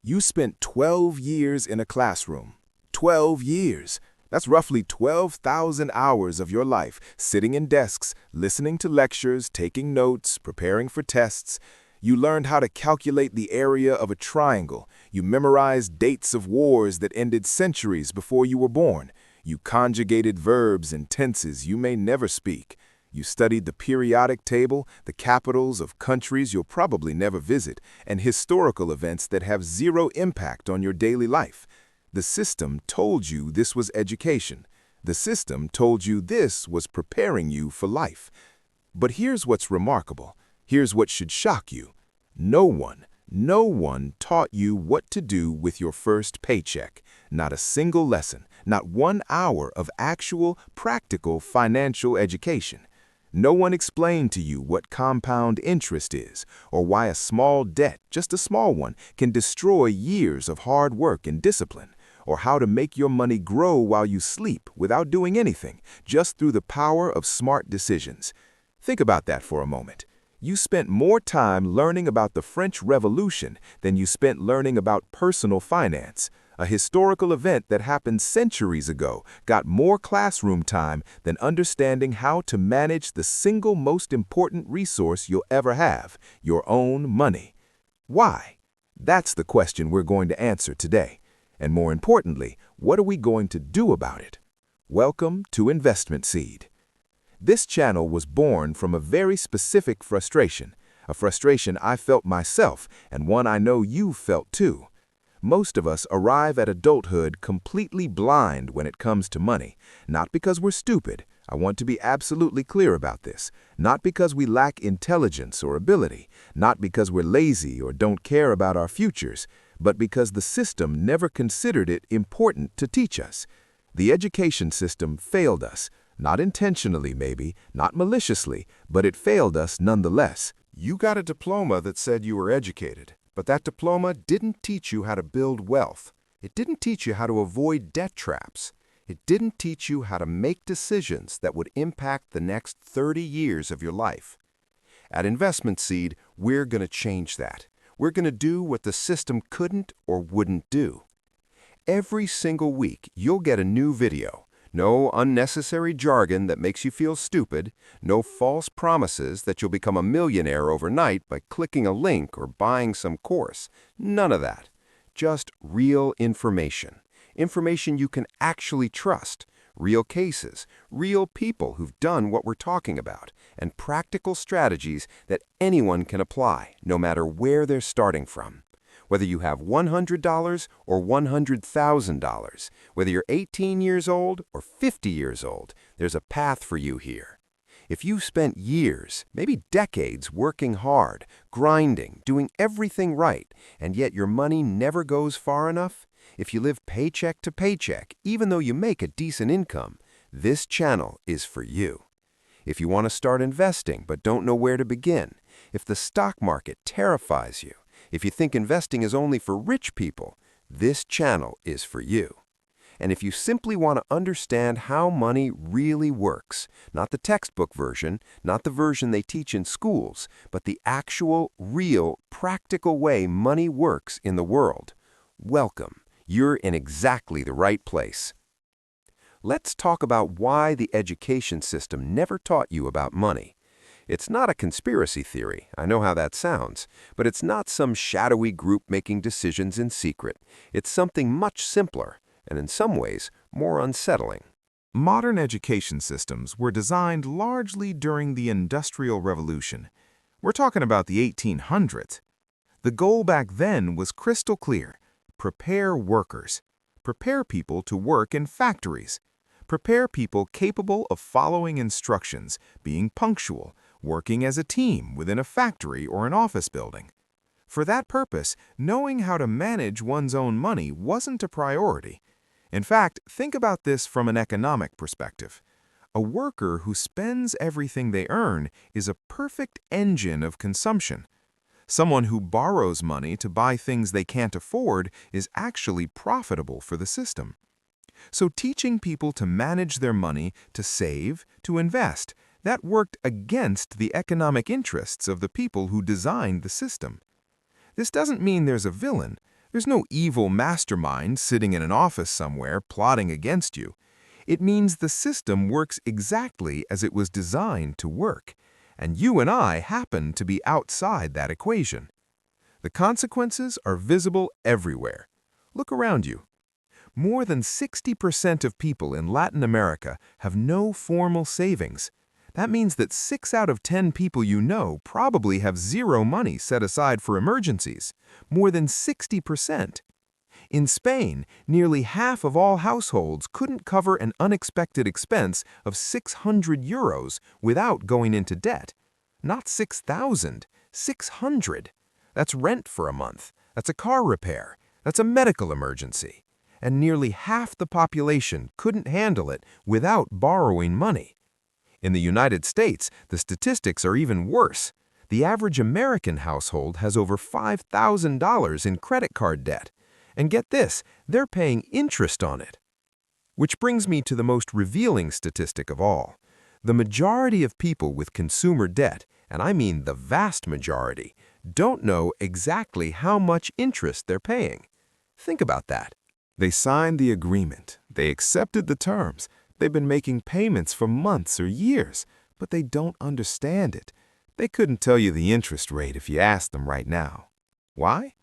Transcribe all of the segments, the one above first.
You spent 12 years in a classroom. 12 years. That's roughly 12,000 hours of your life sitting in desks, listening to lectures, taking notes, preparing for tests. You learned how to calculate the area of a triangle. You memorized dates of wars that ended centuries before you were born. You conjugated verbs and tenses you may never speak. You studied the periodic table, the capitals of countries you'll probably never visit, and historical events that have zero impact on your daily life. The system told you this was education. The system told you this was preparing you for life. But here's what's remarkable. Here's what should shock you. No one taught you what to do with your first paycheck. Not a single lesson, not 1 hour of actual, practical financial education. No one explained to you what compound interest is, or why a small debt, just a small one, can destroy years of hard work and discipline, or how to make your money grow while you sleep without doing anything, just through the power of smart decisions. Think about that for a moment. You spent more time learning about the French Revolution than you spent learning about personal finance. A historical event that happened centuries ago got more classroom time than understanding how to manage the single most important resource you'll ever have, your own money. Why? That's the question we're going to answer today. And more importantly, what are we going to do about it? Welcome to Investment Seed. This channel was born from a very specific frustration, a frustration I felt myself and one I know you felt too. Most of us arrive at adulthood completely blind when it comes to money, not because we're stupid. I want to be absolutely clear about this. Not because we lack intelligence or ability, not because we're lazy or don't care about our futures, but because the system never considered it important to teach us. The education system failed us, not intentionally maybe, not maliciously, but it failed us nonetheless. You got a diploma that said you were educated. But that diploma didn't teach you how to build wealth. It didn't teach you how to avoid debt traps. It didn't teach you how to make decisions that would impact the next 30 years of your life. At Investment Seed, we're going to change that. We're going to do what the system couldn't or wouldn't do. Every single week, you'll get a new video. No unnecessary jargon that makes you feel stupid, no false promises that you'll become a millionaire overnight by clicking a link or buying some course. None of that. Just real information. Information you can actually trust. Real cases, real people who've done what we're talking about, and practical strategies that anyone can apply, no matter where they're starting from. Whether you have $100 or $100,000, whether you're 18 years old or 50 years old, there's a path for you here. If you've spent years, maybe decades, working hard, grinding, doing everything right, and yet your money never goes far enough, if you live paycheck to paycheck, even though you make a decent income, this channel is for you. If you want to start investing but don't know where to begin, if the stock market terrifies you, if you think investing is only for rich people, this channel is for you. And if you simply want to understand how money really works, not the textbook version, not the version they teach in schools, but the actual, real, practical way money works in the world, welcome. You're in exactly the right place. Let's talk about why the education system never taught you about money. It's not a conspiracy theory, I know how that sounds, but it's not some shadowy group making decisions in secret. It's something much simpler, and in some ways, more unsettling. Modern education systems were designed largely during the Industrial Revolution. We're talking about the 1800s. The goal back then was crystal clear. Prepare workers. Prepare people to work in factories. Prepare people capable of following instructions, being punctual, working as a team within a factory or an office building. For that purpose, knowing how to manage one's own money wasn't a priority. In fact, think about this from an economic perspective. A worker who spends everything they earn is a perfect engine of consumption. Someone who borrows money to buy things they can't afford is actually profitable for the system. So teaching people to manage their money, to save, to invest, that worked against the economic interests of the people who designed the system. This doesn't mean there's a villain. There's no evil mastermind sitting in an office somewhere plotting against you. It means the system works exactly as it was designed to work, and you and I happen to be outside that equation. The consequences are visible everywhere. Look around you. More than 60% of people in Latin America have no formal savings. That means that 6 out of 10 people you know probably have zero money set aside for emergencies. More than 60%. In Spain, nearly half of all households couldn't cover an unexpected expense of 600 euros without going into debt. Not 6,000, 600. That's rent for a month. That's a car repair. That's a medical emergency. And nearly half the population couldn't handle it without borrowing money. In the United States, the statistics are even worse. The average American household has over $5,000 in credit card debt. And get this, they're paying interest on it. Which brings me to the most revealing statistic of all. The majority of people with consumer debt, and I mean the vast majority, don't know exactly how much interest they're paying. Think about that. They signed the agreement, they accepted the terms, they've been making payments for months or years, but they don't understand it. They couldn't tell you the interest rate if you asked them right now. Why?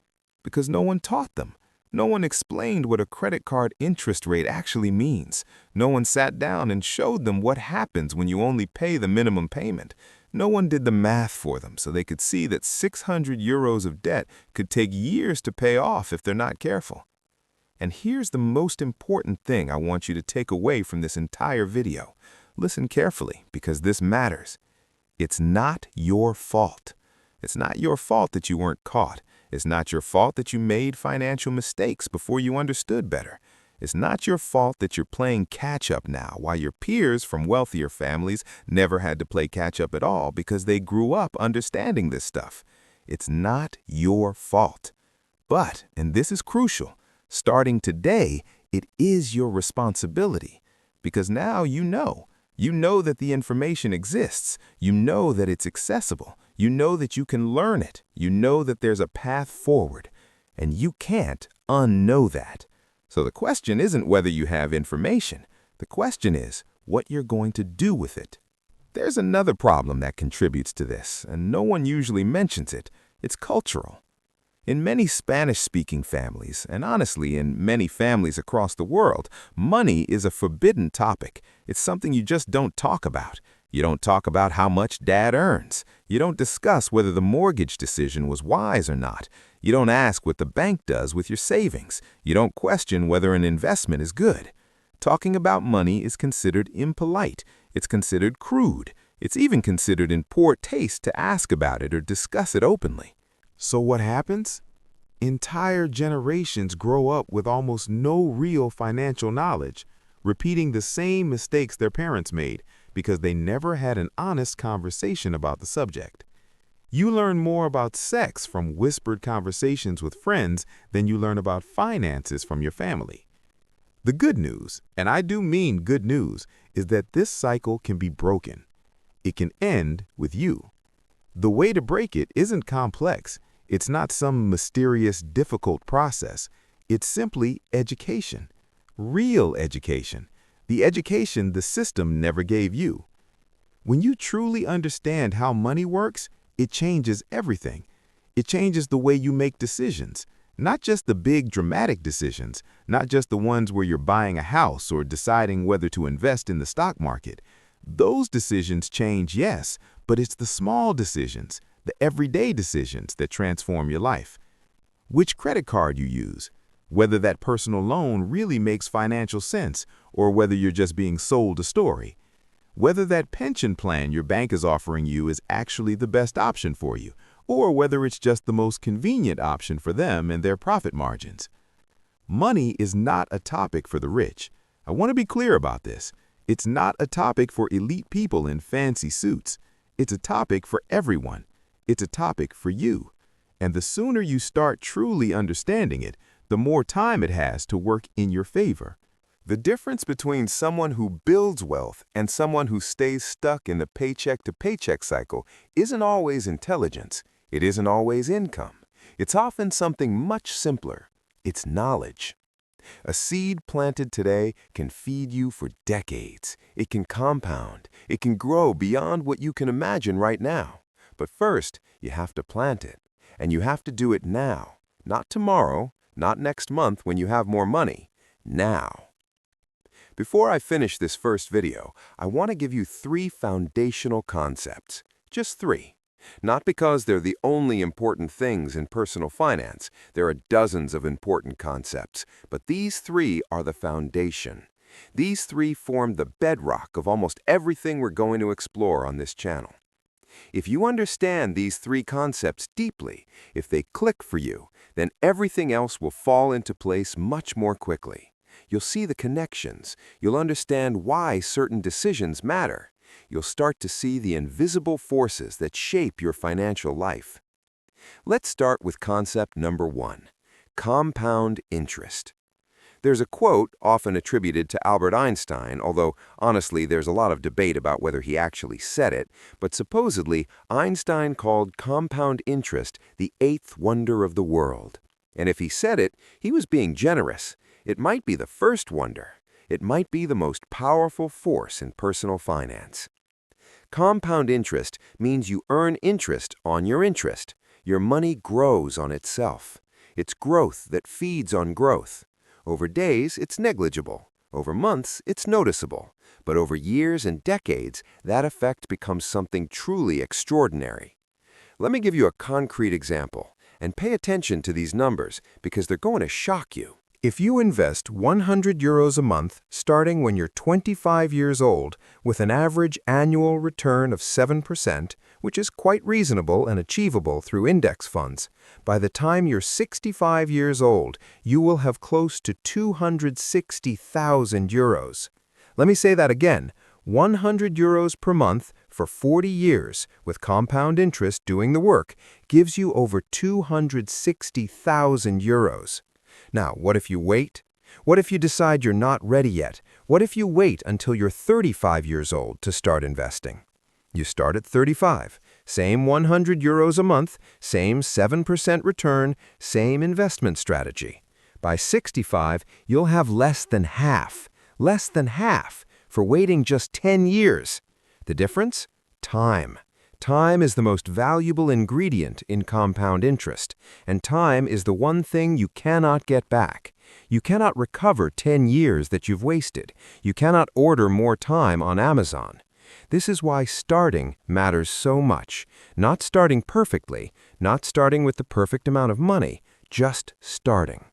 Because no one taught them. No one explained what a credit card interest rate actually means. No one sat down and showed them what happens when you only pay the minimum payment. No one did the math for them so they could see that 600 euros of debt could take years to pay off if they're not careful. And here's the most important thing I want you to take away from this entire video. Listen carefully, because this matters. It's not your fault. It's not your fault that you weren't caught. It's not your fault that you made financial mistakes before you understood better. It's not your fault that you're playing catch-up now, while your peers from wealthier families never had to play catch-up at all because they grew up understanding this stuff. It's not your fault. But, and this is crucial, starting today, it is your responsibility. Because now you know. You know that the information exists. You know that it's accessible. You know that you can learn it. You know that there's a path forward. And you can't unknow that. So the question isn't whether you have information. The question is what you're going to do with it. There's another problem that contributes to this, and no one usually mentions it. It's cultural. In many Spanish-speaking families, and honestly in many families across the world, money is a forbidden topic. It's something you just don't talk about. You don't talk about how much dad earns. You don't discuss whether the mortgage decision was wise or not. You don't ask what the bank does with your savings. You don't question whether an investment is good. Talking about money is considered impolite. It's considered crude. It's even considered in poor taste to ask about it or discuss it openly. So what happens? Entire generations grow up with almost no real financial knowledge, repeating the same mistakes their parents made because they never had an honest conversation about the subject. You learn more about sex from whispered conversations with friends than you learn about finances from your family. The good news, and I do mean good news, is that this cycle can be broken. It can end with you. The way to break it isn't complex. It's not some mysterious, difficult process. It's simply education. Real education. The education the system never gave you. When you truly understand how money works, it changes everything. It changes the way you make decisions. Not just the big, dramatic decisions. Not just the ones where you're buying a house or deciding whether to invest in the stock market. Those decisions change, yes, but it's the small decisions, the everyday decisions that transform your life. Which credit card you use, whether that personal loan really makes financial sense or whether you're just being sold a story, whether that pension plan your bank is offering you is actually the best option for you or whether it's just the most convenient option for them and their profit margins. Money is not a topic for the rich. I want to be clear about this. It's not a topic for elite people in fancy suits. It's a topic for everyone. It's a topic for you. And the sooner you start truly understanding it, the more time it has to work in your favor. The difference between someone who builds wealth and someone who stays stuck in the paycheck-to-paycheck cycle isn't always intelligence. It isn't always income. It's often something much simpler. It's knowledge. A seed planted today can feed you for decades. It can compound. It can grow beyond what you can imagine right now. But first, you have to plant it. And you have to do it now. Not tomorrow, not next month when you have more money. Now. Before I finish this first video, I want to give you 3 foundational concepts. Just 3. Not because they're the only important things in personal finance. There are dozens of important concepts, but these 3 are the foundation. These 3 form the bedrock of almost everything we're going to explore on this channel. If you understand these 3 concepts deeply, if they click for you, then everything else will fall into place much more quickly. You'll see the connections. You'll understand why certain decisions matter. You'll start to see the invisible forces that shape your financial life. Let's start with concept number 1, compound interest. There's a quote often attributed to Albert Einstein, although honestly there's a lot of debate about whether he actually said it, but supposedly Einstein called compound interest the 8th wonder of the world. And if he said it, he was being generous. It might be the first wonder. It might be the most powerful force in personal finance. Compound interest means you earn interest on your interest. Your money grows on itself. It's growth that feeds on growth. Over days, it's negligible. Over months, it's noticeable. But over years and decades, that effect becomes something truly extraordinary. Let me give you a concrete example, and pay attention to these numbers because they're going to shock you. If you invest €100 a month starting when you're 25 years old with an average annual return of 7%, which is quite reasonable and achievable through index funds, by the time you're 65 years old, you will have close to €260,000. Let me say that again, €100 per month for 40 years with compound interest doing the work gives you over €260,000. Now, what if you wait? What if you decide you're not ready yet? What if you wait until you're 35 years old to start investing? You start at 35, same €100 a month, same 7% return, same investment strategy. By 65, you'll have less than half for waiting just 10 years. The difference? Time. Time is the most valuable ingredient in compound interest, and time is the one thing you cannot get back. You cannot recover 10 years that you've wasted. You cannot order more time on Amazon. This is why starting matters so much. Not starting perfectly, not starting with the perfect amount of money, just starting.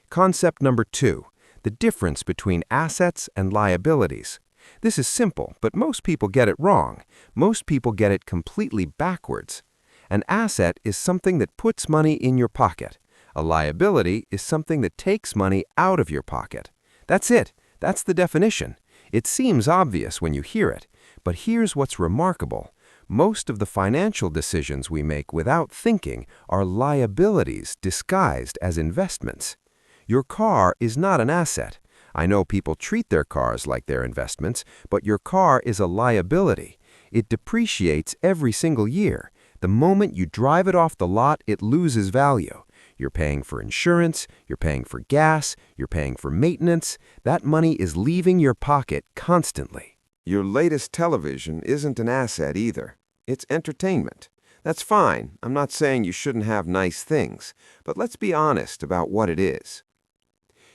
Concept number 2, the difference between assets and liabilities. This is simple, but most people get it wrong. Most people get it completely backwards. An asset is something that puts money in your pocket. A liability is something that takes money out of your pocket. That's it. That's the definition. It seems obvious when you hear it, but here's what's remarkable. Most of the financial decisions we make without thinking are liabilities disguised as investments. Your car is not an asset. I know people treat their cars like they're investments, but your car is a liability. It depreciates every single year. The moment you drive it off the lot, it loses value. You're paying for insurance, you're paying for gas, you're paying for maintenance. That money is leaving your pocket constantly. Your latest television isn't an asset either. It's entertainment. That's fine. I'm not saying you shouldn't have nice things, but let's be honest about what it is.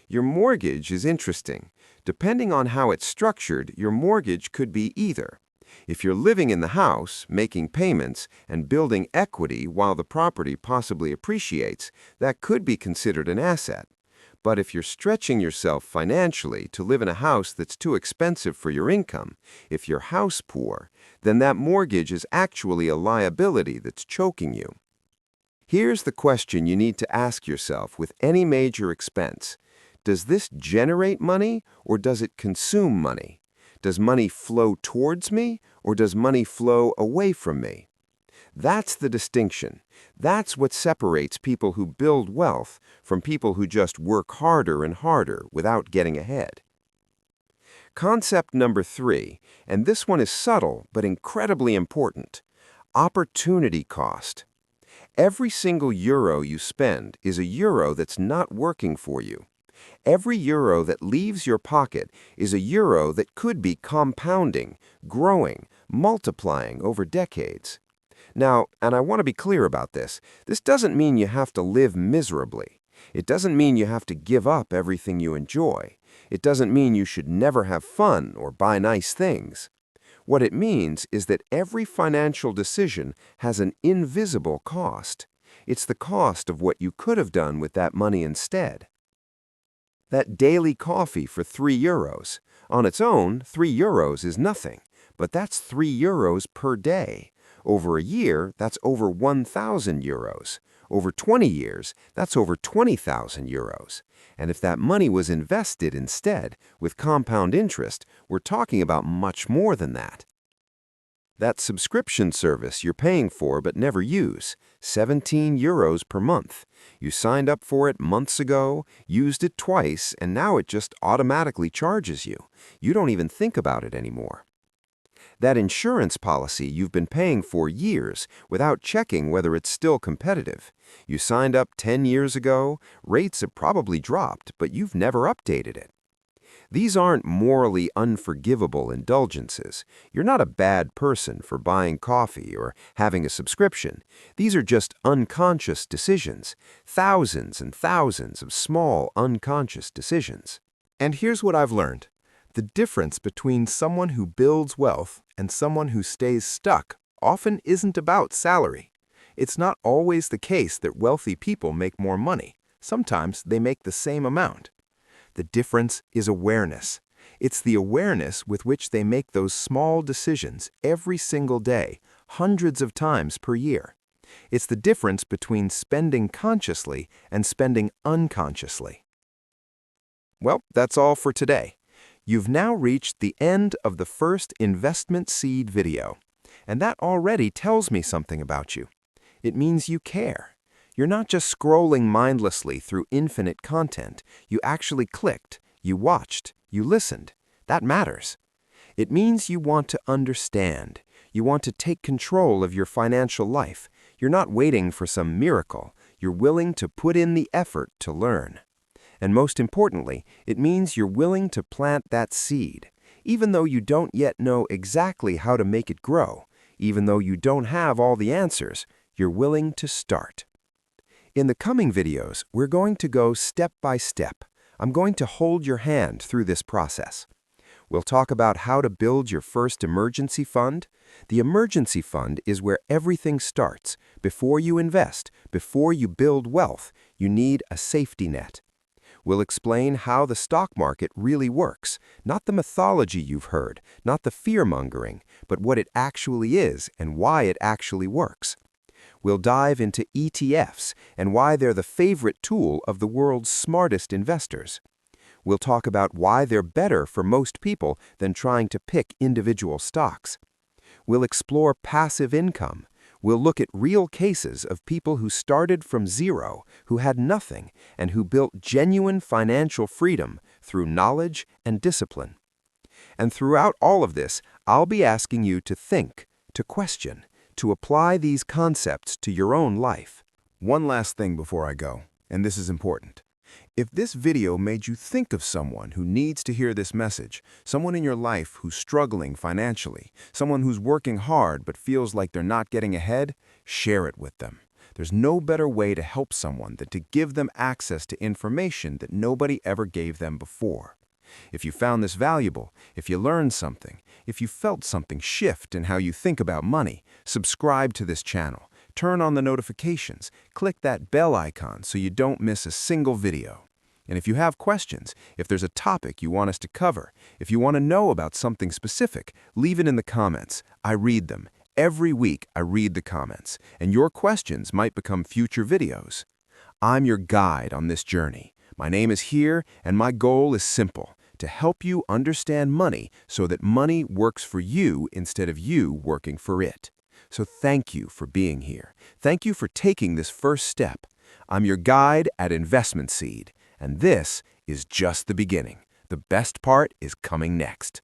Your mortgage is interesting. Depending on how it's structured, your mortgage could be either. If you're living in the house, making payments, and building equity while the property possibly appreciates, that could be considered an asset. But if you're stretching yourself financially to live in a house that's too expensive for your income, if you're house poor, then that mortgage is actually a liability that's choking you. Here's the question you need to ask yourself with any major expense. Does this generate money or does it consume money? Does money flow towards me or does money flow away from me? That's the distinction. That's what separates people who build wealth from people who just work harder and harder without getting ahead. Concept number 3, and this one is subtle but incredibly important, opportunity cost. Every single euro you spend is a euro that's not working for you. Every euro that leaves your pocket is a euro that could be compounding, growing, multiplying over decades. Now, and I want to be clear about this doesn't mean you have to live miserably. It doesn't mean you have to give up everything you enjoy. It doesn't mean you should never have fun or buy nice things. What it means is that every financial decision has an invisible cost. It's the cost of what you could have done with that money instead. That daily coffee for €3. On its own, €3 is nothing, but that's €3 per day. Over a year, that's over €1,000. Over 20 years, that's over €20,000. And if that money was invested instead, with compound interest, we're talking about much more than that. That subscription service you're paying for but never use, €17 per month. You signed up for it months ago, used it twice, and now it just automatically charges you. You don't even think about it anymore. That insurance policy you've been paying for years without checking whether it's still competitive. You signed up 10 years ago, rates have probably dropped, but you've never updated it. These aren't morally unforgivable indulgences. You're not a bad person for buying coffee or having a subscription. These are just unconscious decisions, thousands and thousands of small unconscious decisions. And here's what I've learned. The difference between someone who builds wealth and someone who stays stuck often isn't about salary. It's not always the case that wealthy people make more money. Sometimes they make the same amount. The difference is awareness. It's the awareness with which they make those small decisions every single day, hundreds of times per year. It's the difference between spending consciously and spending unconsciously. Well, that's all for today. You've now reached the end of the first investment seed video, and that already tells me something about you. It means you care. You're not just scrolling mindlessly through infinite content. You actually clicked, you watched, you listened. That matters. It means you want to understand. You want to take control of your financial life. You're not waiting for some miracle. You're willing to put in the effort to learn. And most importantly, it means you're willing to plant that seed, even though you don't yet know exactly how to make it grow, even though you don't have all the answers, you're willing to start. In the coming videos, we're going to go step by step. I'm going to hold your hand through this process. We'll talk about how to build your first emergency fund. The emergency fund is where everything starts. Before you invest, before you build wealth, you need a safety net. We'll explain how the stock market really works, not the mythology you've heard, not the fear-mongering, but what it actually is and why it actually works. We'll dive into ETFs and why they're the favorite tool of the world's smartest investors. We'll talk about why they're better for most people than trying to pick individual stocks. We'll explore passive income. We'll look at real cases of people who started from zero, who had nothing, and who built genuine financial freedom through knowledge and discipline. And throughout all of this, I'll be asking you to think, to question, to apply these concepts to your own life. One last thing before I go, and this is important. If this video made you think of someone who needs to hear this message, someone in your life who's struggling financially, someone who's working hard but feels like they're not getting ahead, share it with them. There's no better way to help someone than to give them access to information that nobody ever gave them before. If you found this valuable, if you learned something, if you felt something shift in how you think about money, subscribe to this channel. Turn on the notifications, click that bell icon so you don't miss a single video. And if you have questions, if there's a topic you want us to cover, if you want to know about something specific, leave it in the comments. I read them. Every week I read the comments, and your questions might become future videos. I'm your guide on this journey. My name is Here, and my goal is simple: to help you understand money so that money works for you instead of you working for it. So thank you for being here. Thank you for taking this first step. I'm your guide at Investment Seed, and this is just the beginning. The best part is coming next.